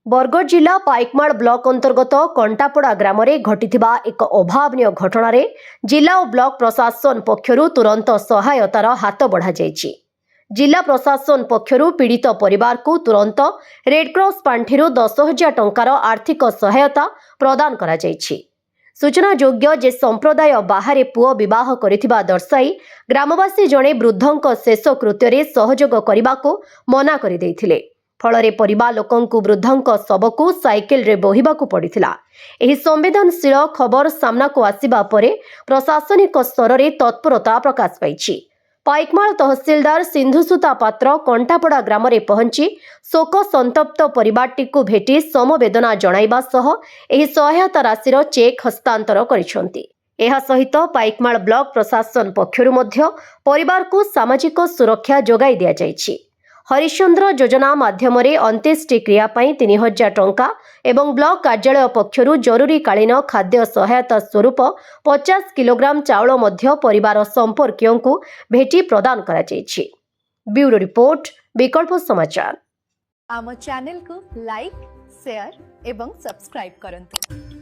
बरगढ़ जिला पाइकमाल ब्लॉक अंतर्गत कंटापड़ा ग्राम में घटिथिबा एक अभावनीय घटना रे जिला और ब्लॉक प्रशासन पक्षरु तुरंत सहायतार हाथ बढ़ा जायछि। जिला प्रशासन पक्षरु पीड़ित परिवार को तुरंत रेडक्रॉस पांठिरु 10,000 टंकार आर्थिक सहायता प्रदान करा जायछि। सूचना योग्य जे संप्रदाय बाहर पुओ विवाह करिथिबा दर्शाई ग्रामवासी जणे वृद्धंक शेष कृत्य रे सहयोग करिबाको मना करि दैथिले। फलरे परिवार लोकंकु वृद्धंक शवकु साइकेल रे बोहिबाकु पड़िथिला। एही संवेदनशील खबर सामना को आसिबा परे प्रशासनिक स्तर रे तत्परता प्रकाश पाइछि। पाइकमाल तहसीलदार सिंधुसुता पात्र कंटापड़ा ग्राम रे पहुंची शोक संतप्त परिवारटी को भेटी समवेदना जणाइबा सह एही सहायता राशिर चेक हस्तांतर करिसंती। एहा सहित पाइकमाल ब्लॉक प्रशासन पक्षरु मध्य परिवार को सामाजिक सुरक्षा जोगाई दिया जायछि। हरिश्चंद्र योजना माध्यम अंत्येष्टि क्रिया 3,000 टंका एवं ब्लॉक कार्यालय पक्षरु जरूरीकालीन खाद्य सहायता स्वरूप 50 किलोग्राम चाउल मध्य परिवार संपर्कियों को भेटी प्रदान करा जायछि। ब्यूरो रिपोर्ट विकल्प समाचार। आम चैनल को लाइक शेयर एवं सब्सक्राइब करंतु।